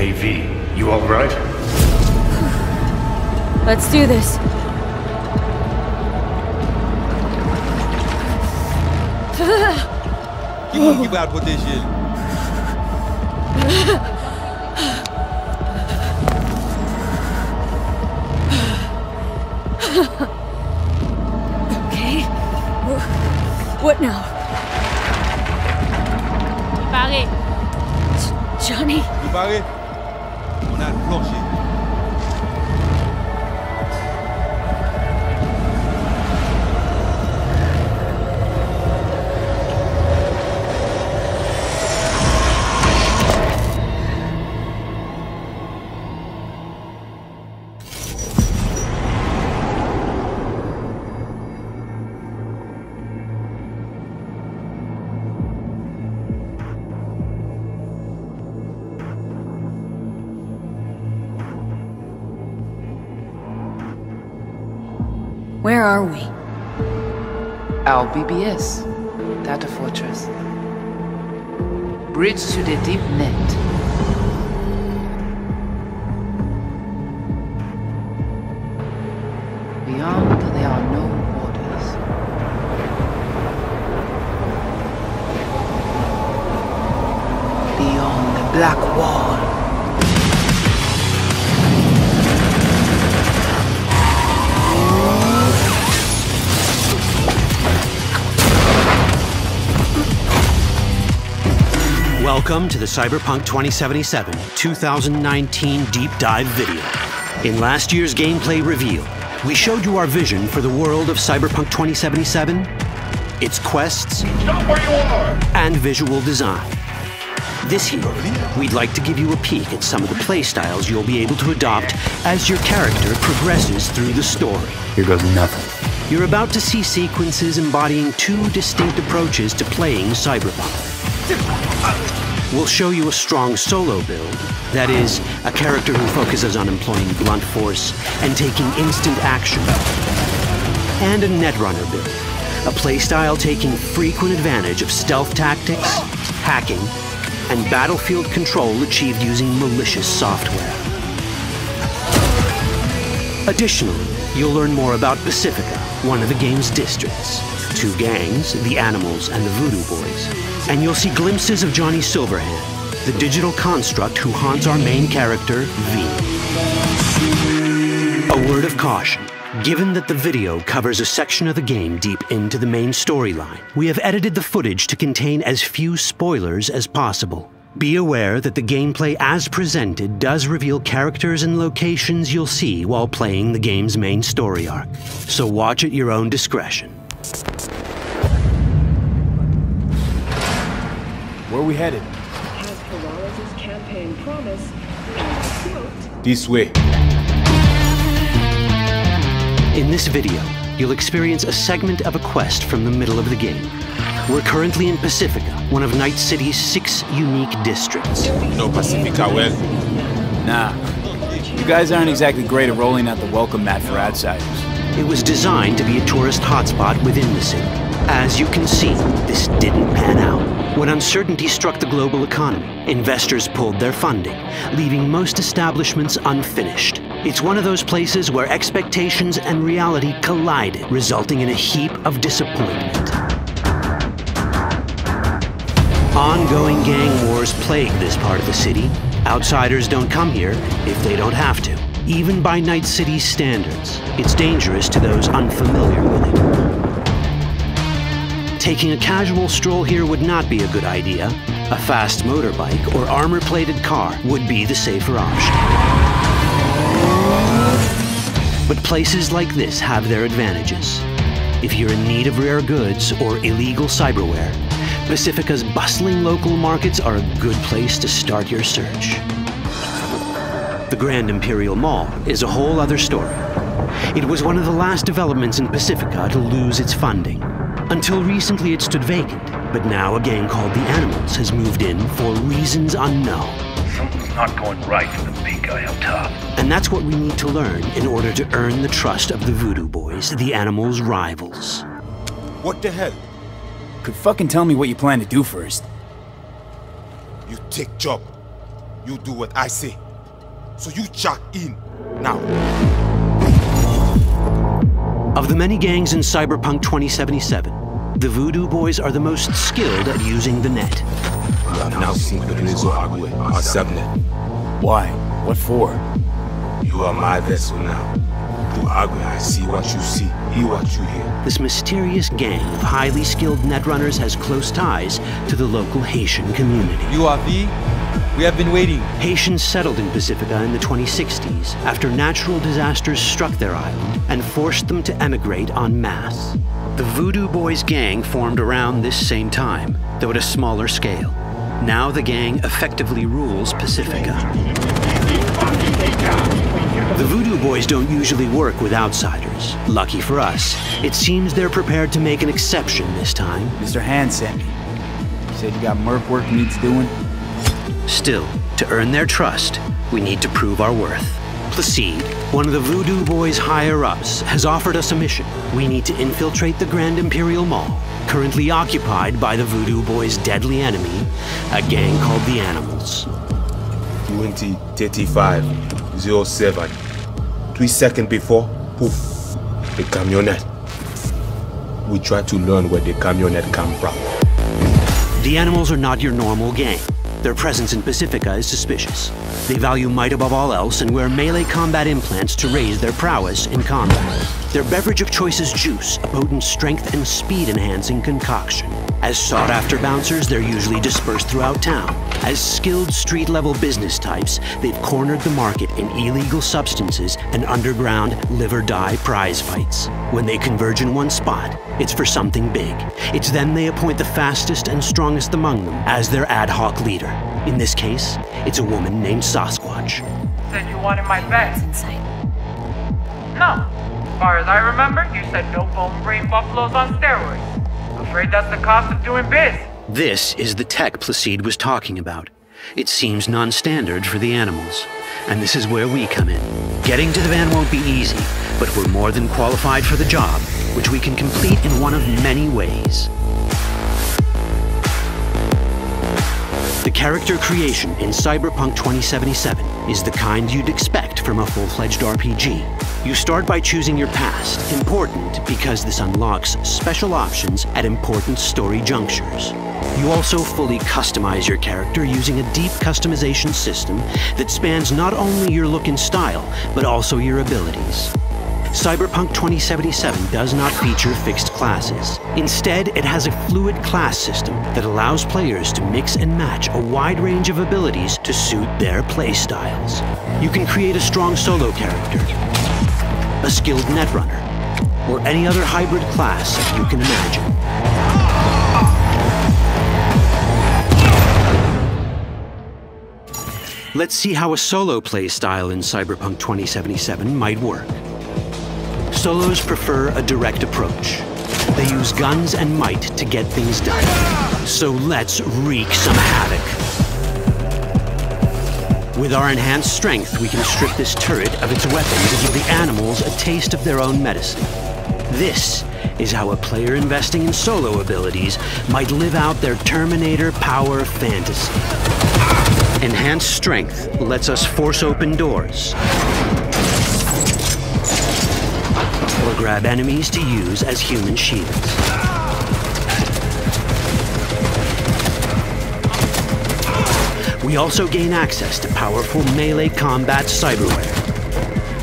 Hey V, you alright? Let's do this. Give out what this is. Okay. What now? Barré. Johnny? You barré? On a le plancher. Where are we? Our BBS, Data Fortress. Bridge to the deep net. Beyond, there are no borders. Beyond the black wall. Welcome to the Cyberpunk 2077 2019 Deep Dive video. In last year's gameplay reveal, we showed you our vision for the world of Cyberpunk 2077, its quests, Stop where you are! and visual design. This year, we'd like to give you a peek at some of the playstyles you'll be able to adopt as your character progresses through the story. Here goes nothing. You're about to see sequences embodying two distinct approaches to playing Cyberpunk. We'll show you a strong solo build, that is, a character who focuses on employing blunt force and taking instant action. And a netrunner build, a playstyle taking frequent advantage of stealth tactics, hacking, and battlefield control achieved using malicious software. Additionally, you'll learn more about Pacifica, one of the game's districts, two gangs, the Animals and the Voodoo Boys, and you'll see glimpses of Johnny Silverhand, the digital construct who haunts our main character, V. A word of caution. Given that the video covers a section of the game deep into the main storyline, we have edited the footage to contain as few spoilers as possible. Be aware that the gameplay as presented does reveal characters and locations you'll see while playing the game's main story arc, so watch at your own discretion. Where are we headed? Has Peralez's campaign promise, and I quote, This way. In this video, you'll experience a segment of a quest from the middle of the game. We're currently in Pacifica, one of Night City's 6 unique districts. No Pacifica well. Nah. You guys aren't exactly great at rolling out the welcome mat for outsiders. It was designed to be a tourist hotspot within the city. As you can see, this didn't pan out. When uncertainty struck the global economy, investors pulled their funding, leaving most establishments unfinished. It's one of those places where expectations and reality collided, resulting in a heap of disappointment. Ongoing gang wars plague this part of the city. Outsiders don't come here if they don't have to. Even by Night City's standards, it's dangerous to those unfamiliar with it. Taking a casual stroll here would not be a good idea. A fast motorbike or armor-plated car would be the safer option. But places like this have their advantages. If you're in need of rare goods or illegal cyberware, Pacifica's bustling local markets are a good place to start your search. The Grand Imperial Mall is a whole other story. It was one of the last developments in Pacifica to lose its funding. Until recently it stood vacant, but now a gang called the Animals has moved in for reasons unknown. Something's not going right for the big guy up top. And that's what we need to learn in order to earn the trust of the Voodoo Boys, the Animals' rivals. What the hell? Could fucking tell me what you plan to do first. You take job. You do what I say. So you jack in. Now. Of the many gangs in Cyberpunk 2077, the Voodoo Boys are the most skilled at using the net. You have now seen Pedro Agüe, our subnet. Why? What for? You are my vessel now. Through Agüe, I see what you see, hear what you hear. This mysterious gang of highly skilled netrunners has close ties to the local Haitian community. You are V? We have been waiting. Haitians settled in Pacifica in the 2060s after natural disasters struck their island and forced them to emigrate en masse. The Voodoo Boys gang formed around this same time, though at a smaller scale. Now the gang effectively rules Pacifica. The Voodoo Boys don't usually work with outsiders. Lucky for us, it seems they're prepared to make an exception this time. Mr. Hand sent me. You said you got merc work needs doing? Still, to earn their trust, we need to prove our worth. Placide, one of the Voodoo Boys' higher-ups, has offered us a mission. We need to infiltrate the Grand Imperial Mall, currently occupied by the Voodoo Boys' deadly enemy, a gang called the Animals. 20:35:07. 3 seconds before, poof, the camionette. We try to learn where the camionette come from. The Animals are not your normal gang. Their presence in Pacifica is suspicious. They value might above all else and wear melee combat implants to raise their prowess in combat. Their beverage of choice is juice, a potent strength and speed-enhancing concoction. As sought-after bouncers, they're usually dispersed throughout town. As skilled street-level business types, they've cornered the market in illegal substances and underground live-or-die prize fights. When they converge in one spot, it's for something big. It's then they appoint the fastest and strongest among them as their ad hoc leader. In this case, it's a woman named Sasquatch. Said you wanted my bed. It's insane. No. As far as I remember, you said no bone brain buffaloes on steroids. Afraid that's the cost of doing biz. This is the tech Placide was talking about. It seems non-standard for the Animals. And this is where we come in. Getting to the van won't be easy, but we're more than qualified for the job, which we can complete in one of many ways. The character creation in Cyberpunk 2077 is the kind you'd expect from a full-fledged RPG. You start by choosing your past, important because this unlocks special options at important story junctures. You also fully customize your character using a deep customization system that spans not only your look and style, but also your abilities. Cyberpunk 2077 does not feature fixed classes. Instead, it has a fluid class system that allows players to mix and match a wide range of abilities to suit their playstyles. You can create a strong solo character, a skilled netrunner, or any other hybrid class you can imagine. Let's see how a solo playstyle in Cyberpunk 2077 might work. Solos prefer a direct approach. They use guns and might to get things done. So let's wreak some havoc. With our enhanced strength, we can strip this turret of its weapons and give the Animals a taste of their own medicine. This is how a player investing in solo abilities might live out their Terminator power fantasy. Enhanced strength lets us force open doors, or grab enemies to use as human shields. We also gain access to powerful melee combat cyberware.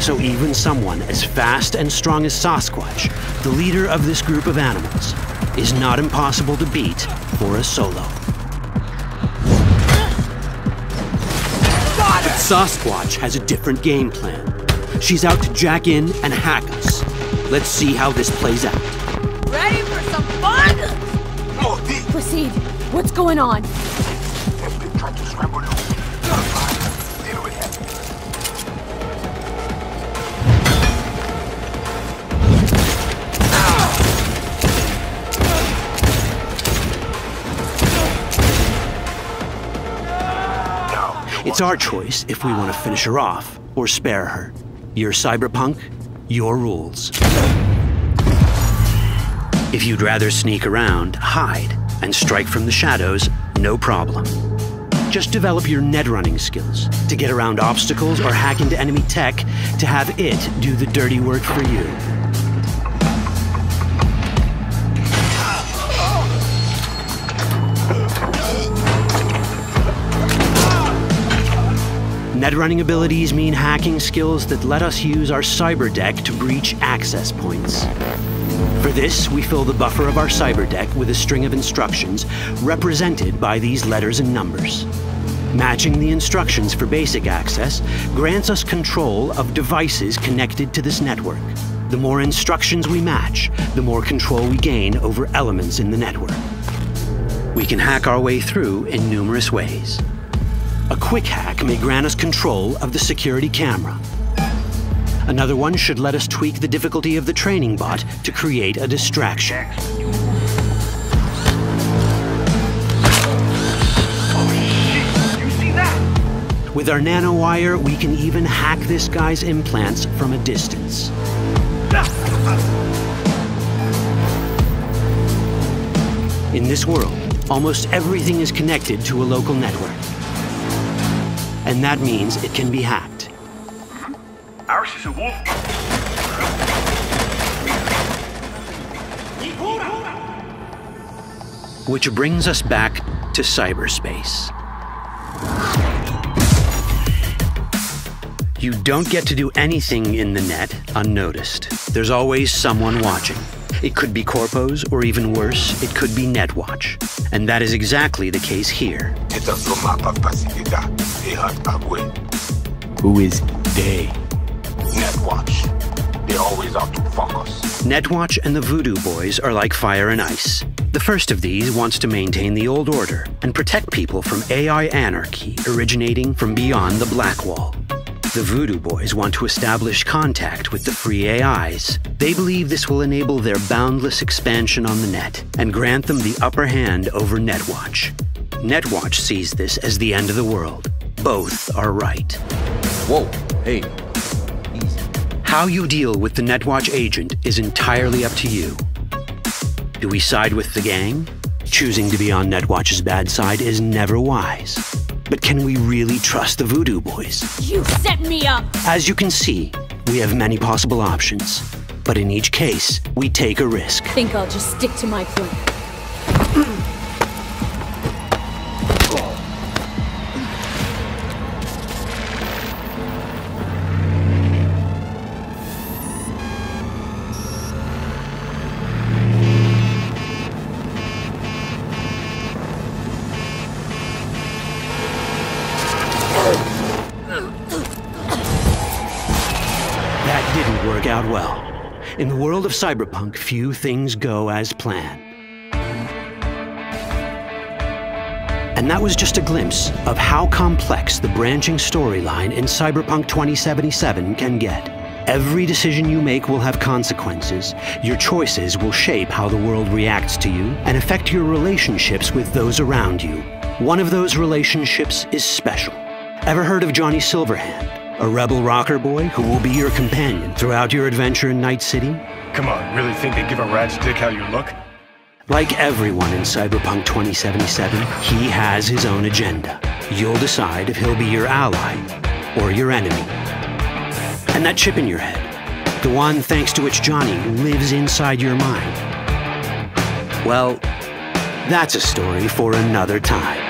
So even someone as fast and strong as Sasquatch, the leader of this group of animals, is not impossible to beat for a solo. But Sasquatch has a different game plan. She's out to jack in and hack us. Let's see how this plays out. Ready for some fun? Proceed. What's going on? It's our choice if we want to finish her off or spare her. You're Cyberpunk, your rules. If you'd rather sneak around, hide, and strike from the shadows, no problem. Just develop your net running skills to get around obstacles or hack into enemy tech to have it do the dirty work for you. Net running abilities mean hacking skills that let us use our cyber deck to breach access points. For this, we fill the buffer of our cyber deck with a string of instructions represented by these letters and numbers. Matching the instructions for basic access grants us control of devices connected to this network. The more instructions we match, the more control we gain over elements in the network. We can hack our way through in numerous ways. A quick hack may grant us control of the security camera. Another one should let us tweak the difficulty of the training bot to create a distraction. With our nanowire, we can even hack this guy's implants from a distance. In this world, almost everything is connected to a local network. And that means it can be hacked. Ours is a wolf. Which brings us back to cyberspace. You don't get to do anything in the net unnoticed. There's always someone watching. It could be corpos, or even worse, it could be Netwatch. And that is exactly the case here. Who is they? Netwatch. They're always out to fuck us. Netwatch and the Voodoo Boys are like fire and ice. The first of these wants to maintain the old order and protect people from AI anarchy originating from beyond the Black Wall. The Voodoo Boys want to establish contact with the free AIs. They believe this will enable their boundless expansion on the net and grant them the upper hand over Netwatch. Netwatch sees this as the end of the world. Both are right. Whoa, hey, easy. How you deal with the Netwatch agent is entirely up to you. Do we side with the gang? Choosing to be on Netwatch's bad side is never wise. But can we really trust the Voodoo Boys? You set me up! As you can see, we have many possible options. But in each case, we take a risk. Think I'll just stick to my plan. Out well. In the world of Cyberpunk, few things go as planned. And that was just a glimpse of how complex the branching storyline in Cyberpunk 2077 can get. Every decision you make will have consequences. Your choices will shape how the world reacts to you and affect your relationships with those around you. One of those relationships is special. Ever heard of Johnny Silverhand? A rebel rocker boy who will be your companion throughout your adventure in Night City? Come on, really think they give a rat's dick how you look? Like everyone in Cyberpunk 2077, he has his own agenda. You'll decide if he'll be your ally or your enemy. And that chip in your head, the one thanks to which Johnny lives inside your mind, well, that's a story for another time.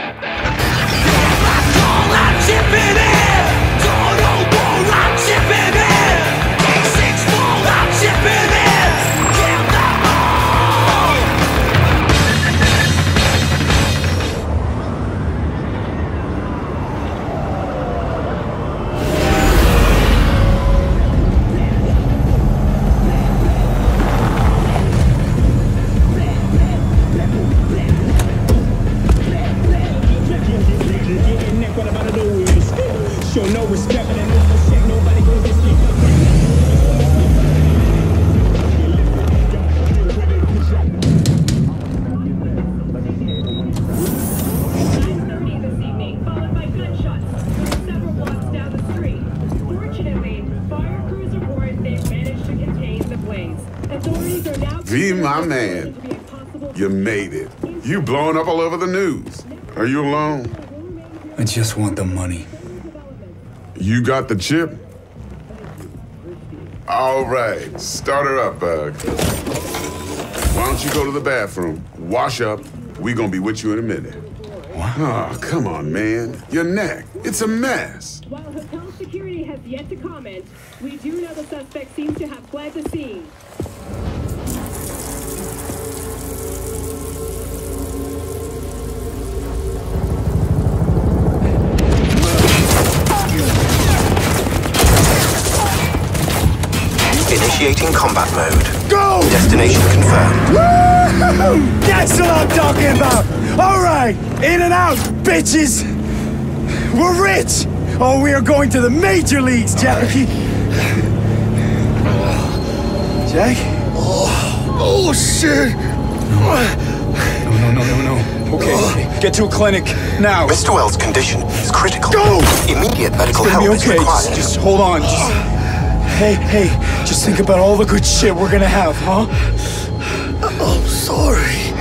V, my man, you made it. You blowing up all over the news. Are you alone? I just want the money. You got the chip? All right, start her up, Bug. Why don't you go to the bathroom, wash up, we gonna be with you in a minute. What? Oh, come on, man. Your neck, it's a mess. While hotel security has yet to comment, we do know the suspect seems to have fled the scene. Initiating combat mode. Go! Destination confirmed. Woo! That's what I'm talking about! Alright! In and out, bitches! We're rich! Oh, we are going to the major leagues, Jackie! Jack? Oh, shit! No. Okay, get to a clinic, now! Mr. Wells' condition is critical. Go! Immediate medical It's gonna help be okay. is required. Just hold on. Hey, just think about all the good shit we're gonna have, huh? I'm sorry.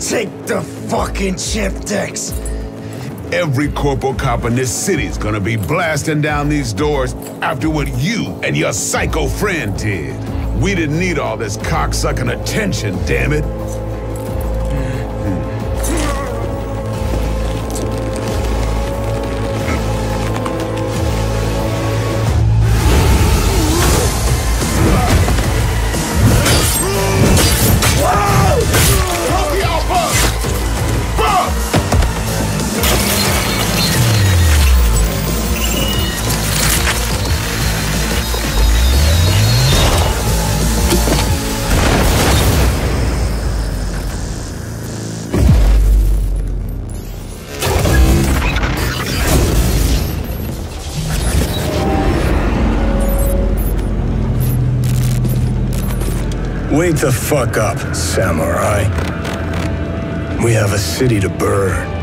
Take the fucking chip, Dex. Every corporal cop in this city's gonna be blasting down these doors after what you and your psycho friend did. We didn't need all this cocksucking attention, damn it. Wake the fuck up, samurai. We have a city to burn.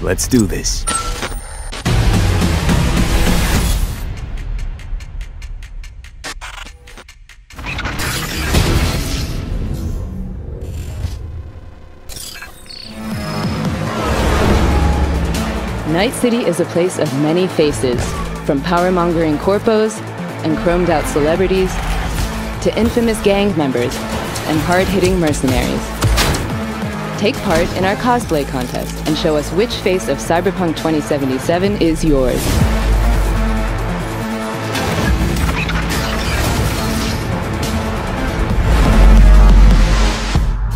Let's do this. Night City is a place of many faces, from power-mongering corpos and chromed-out celebrities to infamous gang members and hard-hitting mercenaries. Take part in our cosplay contest and show us which face of Cyberpunk 2077 is yours.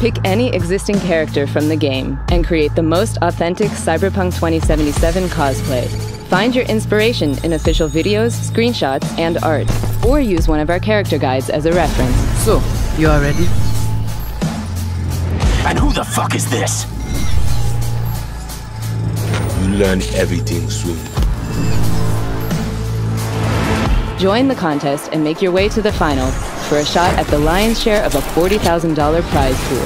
Pick any existing character from the game and create the most authentic Cyberpunk 2077 cosplay Find your inspiration in official videos, screenshots, and art, or use one of our character guides as a reference. So, you are ready? And who the fuck is this? You learn everything soon. Join the contest and make your way to the final for a shot at the lion's share of a $40,000 prize pool.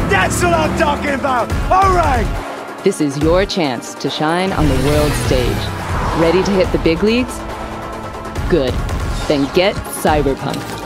That's what I'm talking about! All right! This is your chance to shine on the world stage. Ready to hit the big leagues? Good. Then get Cyberpunk.